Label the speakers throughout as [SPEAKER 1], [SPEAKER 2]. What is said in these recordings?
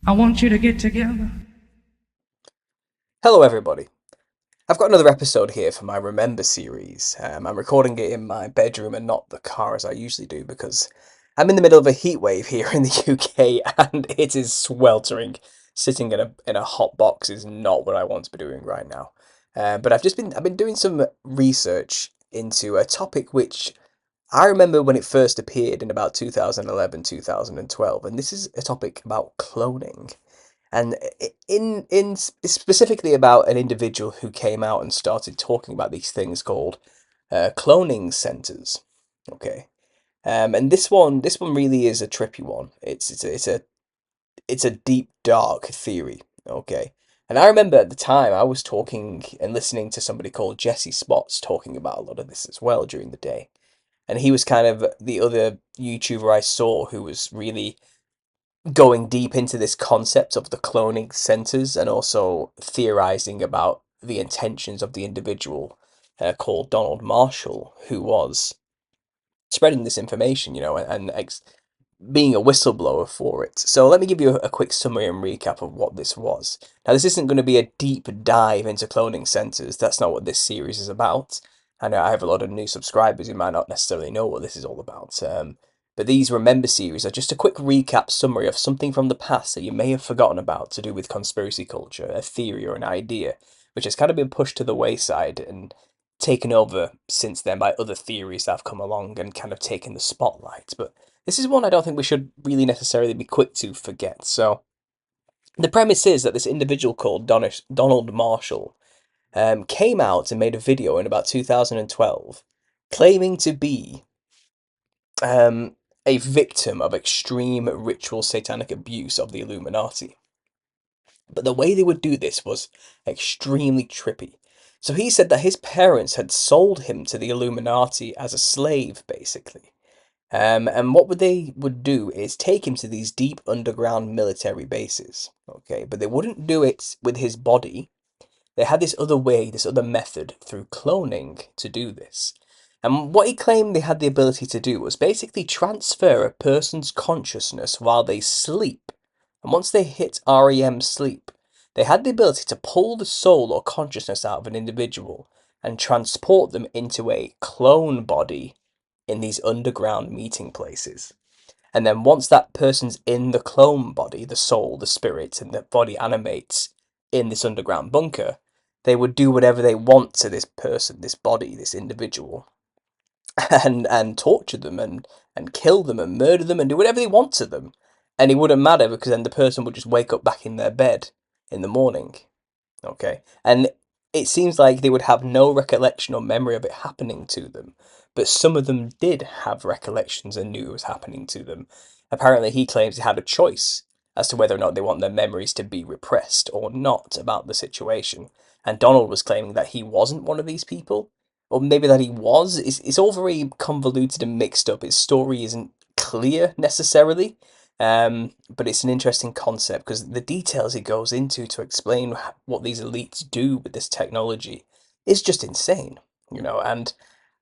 [SPEAKER 1] I want you to get together.
[SPEAKER 2] Hello, everybody. I've got another episode here for my Remember series. I'm recording it in my bedroom and not the car as I usually do because I'm in the middle of a heat wave here in the UK and it is sweltering. Sitting in a hot box is not what I want to be doing right now. But I've been doing some research into a topic which I remember when it first appeared in about 2011, 2012, and this is a topic about cloning and in specifically about an individual who came out and started talking about these things called cloning centers. Okay, and this one really is a trippy one. It's a deep dark theory. Okay, and I remember at the time I was talking and listening to somebody called Jesse Spots talking about a lot of this as well during the day, and he was kind of the other YouTuber I saw who was really going deep into this concept of the cloning centers and also theorizing about the intentions of the individual called Donald Marshall, who was spreading this information, and being a whistleblower for it. So let me give you a quick summary and recap of what this was. Now, this isn't going to be a deep dive into cloning centers. That's not what this series is about. I know I have a lot of new subscribers who might not necessarily know what this is all about. But these Remember series are just a quick recap summary of something from the past that you may have forgotten about to do with conspiracy culture, a theory or an idea, which has kind of been pushed to the wayside and taken over since then by other theories that have come along and kind of taken the spotlight. But this is one I don't think we should really necessarily be quick to forget. So, the premise is that this individual called Donald Marshall came out and made a video in about 2012 claiming to be um, a victim of extreme ritual satanic abuse of the Illuminati. But the way they would do this was extremely trippy. So he said that his parents had sold him to the Illuminati as a slave, basically. And what they would do is take him to these deep underground military bases. Okay, but they wouldn't do it with his body. They had this other way, this other method through cloning to do this. And what he claimed they had the ability to do was basically transfer a person's consciousness while they sleep. And once they hit REM sleep, they had the ability to pull the soul or consciousness out of an individual and transport them into a clone body in these underground meeting places. And then once that person's in the clone body, the soul, the spirit, and the body animates in this underground bunker, they would do whatever they want to this person, this body, this individual, and torture them and kill them and murder them and do whatever they want to them. And it wouldn't matter because then the person would just wake up back in their bed in the morning. Okay. And it seems like they would have no recollection or memory of it happening to them. But some of them did have recollections and knew it was happening to them. Apparently, he claims he had a choice as to whether or not they want their memories to be repressed or not about the situation. And Donald was claiming that he wasn't one of these people, or maybe that he was. It's all very convoluted and mixed up. His story isn't clear necessarily. But it's an interesting concept because the details he goes into to explain what these elites do with this technology is just insane, and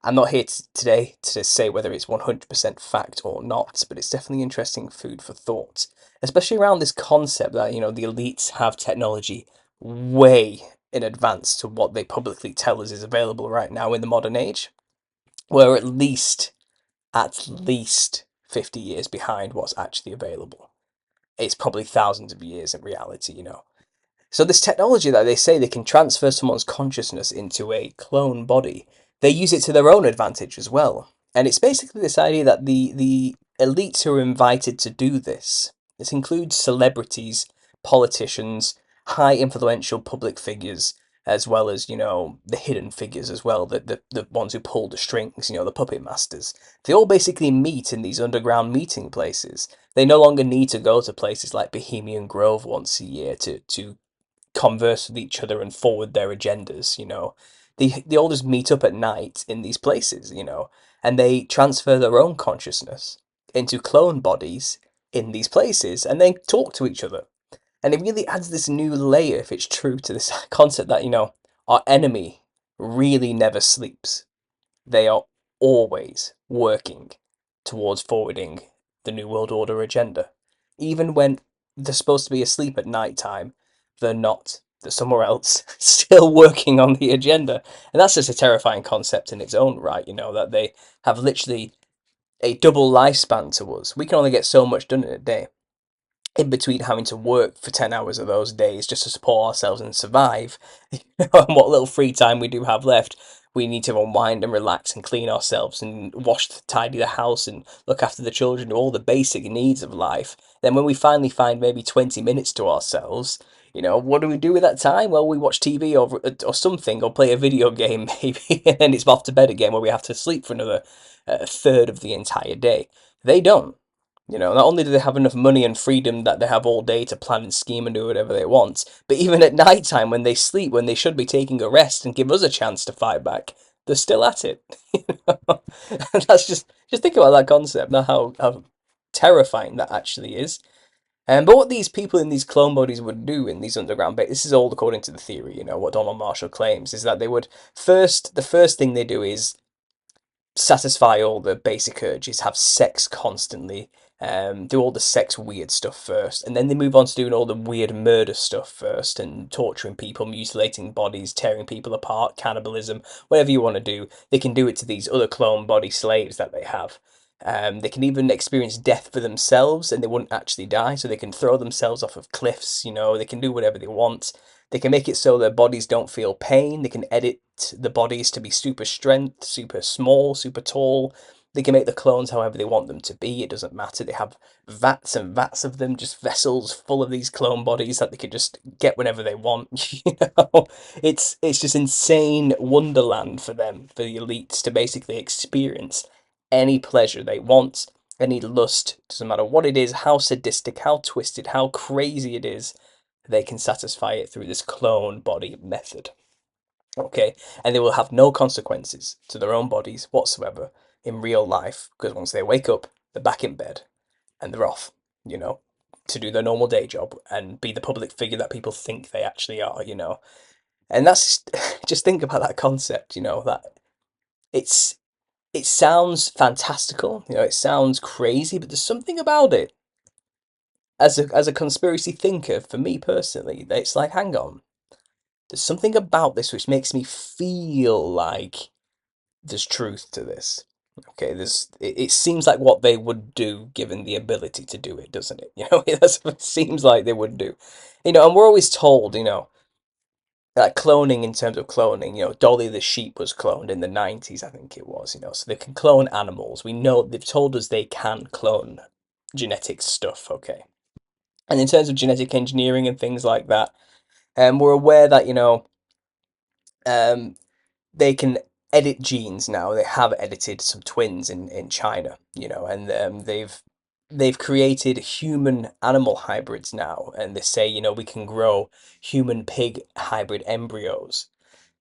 [SPEAKER 2] I'm not here today to say whether it's 100% fact or not, but it's definitely interesting food for thought, especially around this concept that, the elites have technology way in advance to what they publicly tell us is available right now in the modern age. We're at least 50 years behind what's actually available. It's probably thousands of years in reality. So this technology that they say they can transfer someone's consciousness into a clone body, they use it to their own advantage as well. And it's basically this idea that the elites who are invited to do this includes celebrities, politicians, high influential public figures, as well as, the hidden figures as well, the ones who pull the strings, the puppet masters. They all basically meet in these underground meeting places. They no longer need to go to places like Bohemian Grove once a year to converse with each other and forward their agendas. They all just meet up at night in these places, and they transfer their own consciousness into clone bodies in these places and then talk to each other. And it really adds this new layer, if it's true, to this concept that, our enemy really never sleeps. They are always working towards forwarding the New World Order agenda. Even when they're supposed to be asleep at night time. They're not. They're somewhere else, still working on the agenda. And that's just a terrifying concept in its own right, that they have literally a double lifespan to us. We can only get so much done in a day, in between having to work for 10 hours of those days just to support ourselves and survive. And what little free time we do have left, we need to unwind and relax and clean ourselves and wash, tidy the house and look after the children, do all the basic needs of life. Then when we finally find maybe 20 minutes to ourselves, what do we do with that time? Well, we watch TV or something, or play a video game maybe, and then it's off to bed again, where we have to sleep for another third of the entire day. They don't. Not only do they have enough money and freedom that they have all day to plan and scheme and do whatever they want, but even at night time when they sleep, when they should be taking a rest and give us a chance to fight back, they're still at it. And that's just think about that concept, now how terrifying that actually is. But what these people in these clone bodies would do in these underground bases, this is all according to the theory, what Donald Marshall claims, is that they would the first thing they do is satisfy all the basic urges, have sex constantly, do all the sex weird stuff first, and then they move on to doing all the weird murder stuff first, and torturing people, mutilating bodies, tearing people apart, cannibalism, whatever you want to do. They can do it to these other clone body slaves that they have. They can even experience death for themselves and they wouldn't actually die, so they can throw themselves off of cliffs, they can do whatever they want. They can make it so their bodies don't feel pain. They can edit the bodies to be super strength, super small, super tall. They can make the clones however they want them to be. It doesn't matter. They have vats and vats of them, just vessels full of these clone bodies that they can just get whenever they want. It's just insane wonderland for them, for the elites to basically experience any pleasure they want, any lust. Doesn't matter what it is, how sadistic, how twisted, how crazy it is, they can satisfy it through this clone body method. Okay, and they will have no consequences to their own bodies whatsoever in real life, because once they wake up, they're back in bed and they're off, to do their normal day job and be the public figure that people think they actually are. And that's just think about that concept, that it's it sounds fantastical, it sounds crazy, but there's something about it as a conspiracy thinker, for me personally, it's like, hang on, there's something about this which makes me feel like there's truth to this. Okay, it seems like what they would do given the ability to do it, doesn't it? That's what it seems like they would do. And we're always told, like cloning, in terms of cloning, Dolly the sheep was cloned in the 90s, I think it was, so they can clone animals. We know they've told us they can clone genetic stuff, okay? And in terms of genetic engineering and things like that, we're aware that, um, they can edit genes now. They have edited some twins in China, and they've created human animal hybrids now, and they say, we can grow human pig hybrid embryos.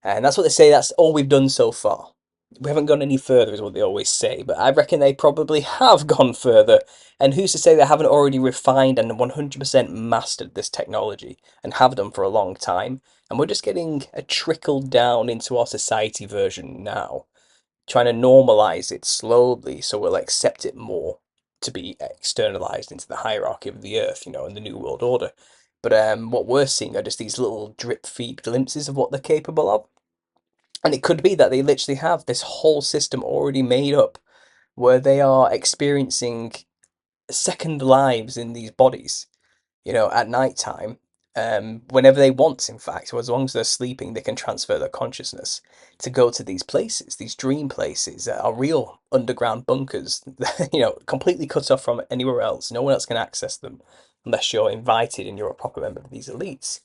[SPEAKER 2] And that's what they say, that's all we've done so far. We haven't gone any further, is what they always say, but I reckon they probably have gone further. And who's to say they haven't already refined and 100% mastered this technology and have done for a long time? And we're just getting a trickle down into our society version now, trying to normalize it slowly so we'll accept it more to be externalized into the hierarchy of the earth, in the New World Order. But what we're seeing are just these little drip feed glimpses of what they're capable of. And it could be that they literally have this whole system already made up where they are experiencing second lives in these bodies, at night time. Whenever they want, in fact, or as long as they're sleeping, they can transfer their consciousness to go to these places, these dream places that are real underground bunkers, completely cut off from anywhere else. No one else can access them unless you're invited and you're a proper member of these elites.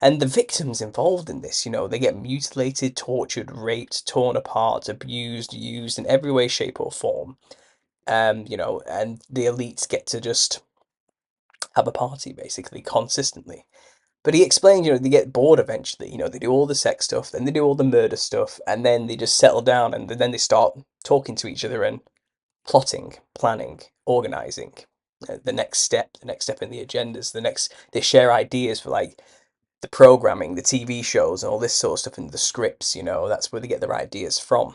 [SPEAKER 2] And the victims involved in this, they get mutilated, tortured, raped, torn apart, abused, used in every way, shape, or form. And the elites get to just have a party basically consistently. But he explained, they get bored eventually. They do all the sex stuff, then they do all the murder stuff, and then they just settle down and then they start talking to each other and plotting, planning, organizing. The next step in the agendas, they share ideas for like the programming, the TV shows, and all this sort of stuff, and the scripts. That's where they get their ideas from.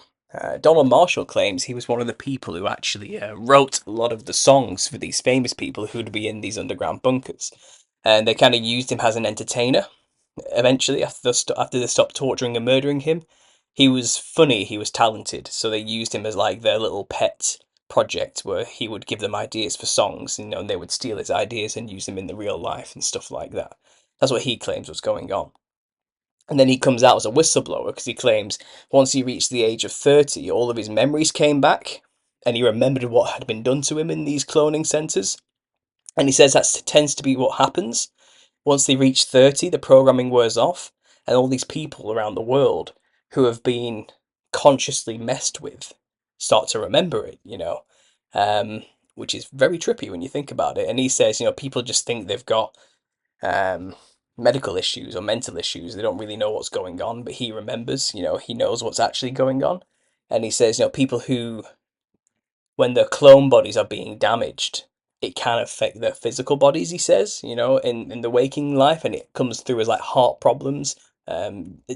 [SPEAKER 2] Donald Marshall claims he was one of the people who actually wrote a lot of the songs for these famous people who'd be in these underground bunkers, and they kind of used him as an entertainer. Eventually, after they stopped torturing and murdering him, he was funny, he was talented, so they used him as like their little pet project where he would give them ideas for songs, and they would steal his ideas and use them in the real life and stuff like that. That's what he claims was going on. And then he comes out as a whistleblower because he claims once he reached the age of 30, all of his memories came back and he remembered what had been done to him in these cloning centers. And he says that tends to be what happens. Once they reach 30, the programming wears off, and all these people around the world who have been consciously messed with start to remember it, um, which is very trippy when you think about it. And he says, people just think they've got um, medical issues or mental issues. They don't really know what's going on, but he remembers, he knows what's actually going on. And he says, people who, when their clone bodies are being damaged, it can affect their physical bodies, he says, in the waking life, and it comes through as like heart problems,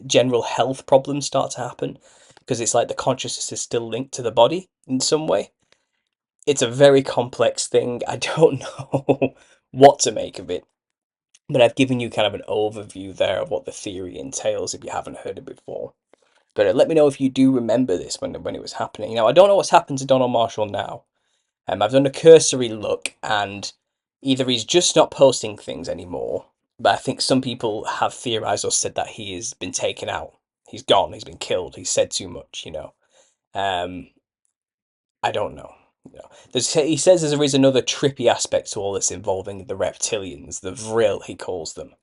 [SPEAKER 2] general health problems start to happen because it's like the consciousness is still linked to the body in some way. It's a very complex thing. I don't know what to make of it, but I've given you kind of an overview there of what the theory entails if you haven't heard it before. But let me know if you do remember this when it was happening. Now, I don't know what's happened to Donald Marshall now. I've done a cursory look, and either he's just not posting things anymore, but I think some people have theorized or said that he has been taken out. He's gone, he's been killed, he's said too much. Um, I don't know. He says there is another trippy aspect to all this involving the reptilians, the Vril, he calls them.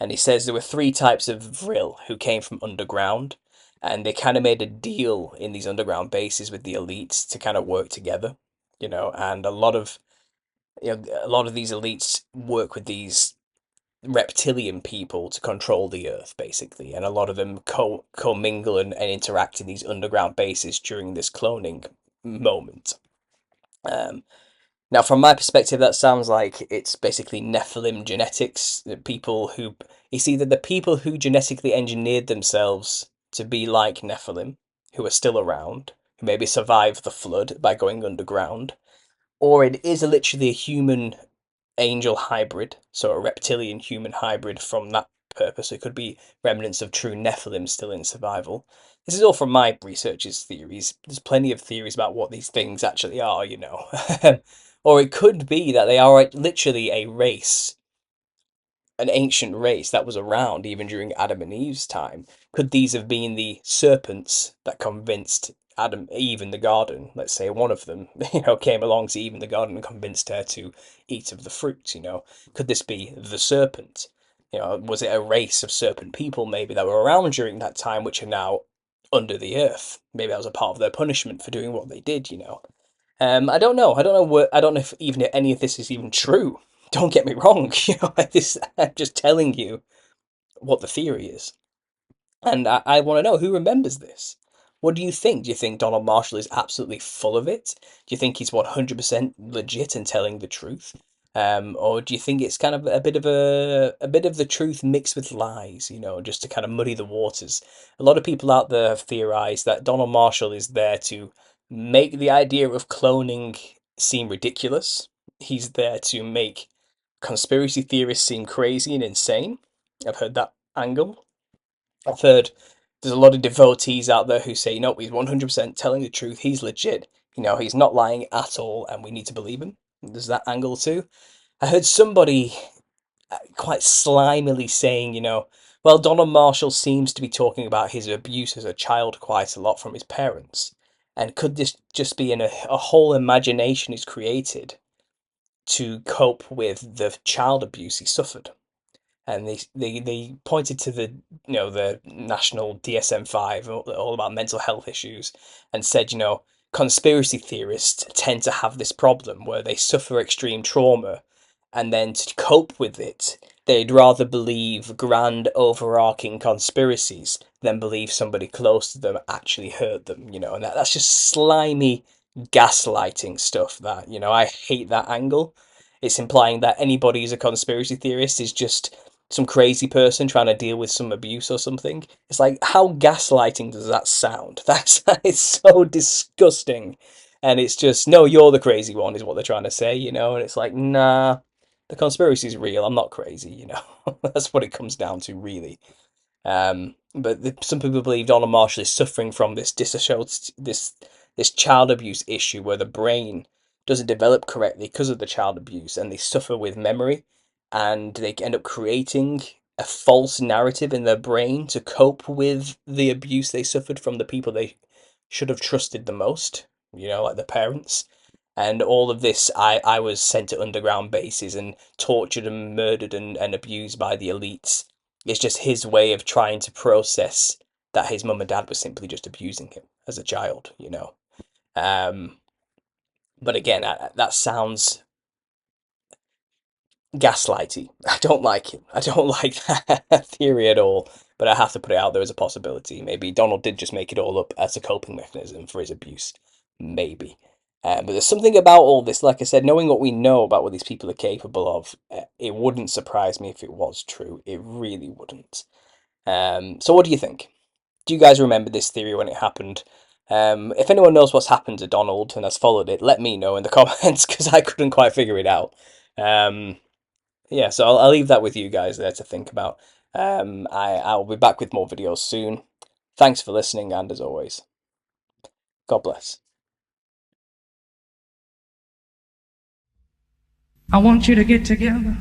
[SPEAKER 2] And he says there were three types of Vril who came from underground, and they kind of made a deal in these underground bases with the elites to kind of work together, and a lot of these elites work with these reptilian people to control the earth basically, and a lot of them commingle and interact in these underground bases during this cloning moment. um, Now, from my perspective, that sounds like it's basically Nephilim genetics. The people who it's either the people who genetically engineered themselves to be like Nephilim, who are still around, who maybe survived the flood by going underground, or it is literally a human angel hybrid, so a reptilian human hybrid from that purpose. It could be remnants of true Nephilim still in survival. This is all from my researchers' theories. There's plenty of theories about what these things actually are. Or it could be that they are literally a race, an ancient race that was around even during Adam and Eve's time. Could these have been the serpents that convinced Eve in the garden? Let's say one of them, came along to Eve in the garden and convinced her to eat of the fruit. Could this be the serpent? Was it a race of serpent people maybe that were around during that time, which are now under the earth? Maybe that was a part of their punishment for doing what they did. I don't know. I don't know if even if any of this is even true. Don't get me wrong. I'm just telling you what the theory is. And I want to know who remembers this. What do you think? Do you think Donald Marshall is absolutely full of it? Do you think he's 100% legit and telling the truth? Or do you think it's kind of a bit of the truth mixed with lies, just to kind of muddy the waters? A lot of people out there have theorized that Donald Marshall is there to make the idea of cloning seem ridiculous. He's there to make conspiracy theorists seem crazy and insane. I've heard that angle. I've heard there's a lot of devotees out there who say, no, he's 100% telling the truth. He's legit. He's not lying at all, and we need to believe him. There's that angle too. I heard somebody quite slimily saying, well, Donald Marshall seems to be talking about his abuse as a child quite a lot from his parents. And could this just be a whole imagination he's created to cope with the child abuse he suffered? And they pointed to the national DSM-5 all about mental health issues and said conspiracy theorists tend to have this problem where they suffer extreme trauma, and then to cope with it they'd rather believe grand overarching conspiracies than believe somebody close to them actually hurt them, and that's just slimy gaslighting stuff that I hate that angle. It's implying that anybody who's a conspiracy theorist is just some crazy person trying to deal with some abuse or something. It's like, how gaslighting does that sound? That is so disgusting. And it's just, no, you're the crazy one, is what they're trying to say, you know? And it's like, nah, the conspiracy's real. I'm not crazy, you know? That's what it comes down to, really. But some people believe Donald Marshall is suffering from this child abuse issue where the brain doesn't develop correctly because of the child abuse, and they suffer with memory, and they end up creating a false narrative in their brain to cope with the abuse they suffered from the people they should have trusted the most, you know, like the parents. And all of this, I was sent to underground bases and tortured and murdered and abused by the elites. It's just his way of trying to process that his mum and dad were simply just abusing him as a child, you know. Um, but again, that sounds gaslighty. I don't like it. I don't like that theory at all. But I have to put it out there as a possibility. Maybe Donald did just make it all up as a coping mechanism for his abuse. Maybe. But there's something about all this, like I said, knowing what we know about what these people are capable of, it wouldn't surprise me if it was true. It really wouldn't. So what do you think? Do you guys remember this theory when it happened? If anyone knows what's happened to Donald and has followed it, let me know in the comments because I couldn't quite figure it out. Um, yeah, so I'll leave that with you guys there to think about. I'll be back with more videos soon. Thanks for listening, and as always, God bless.
[SPEAKER 1] I want you to get together.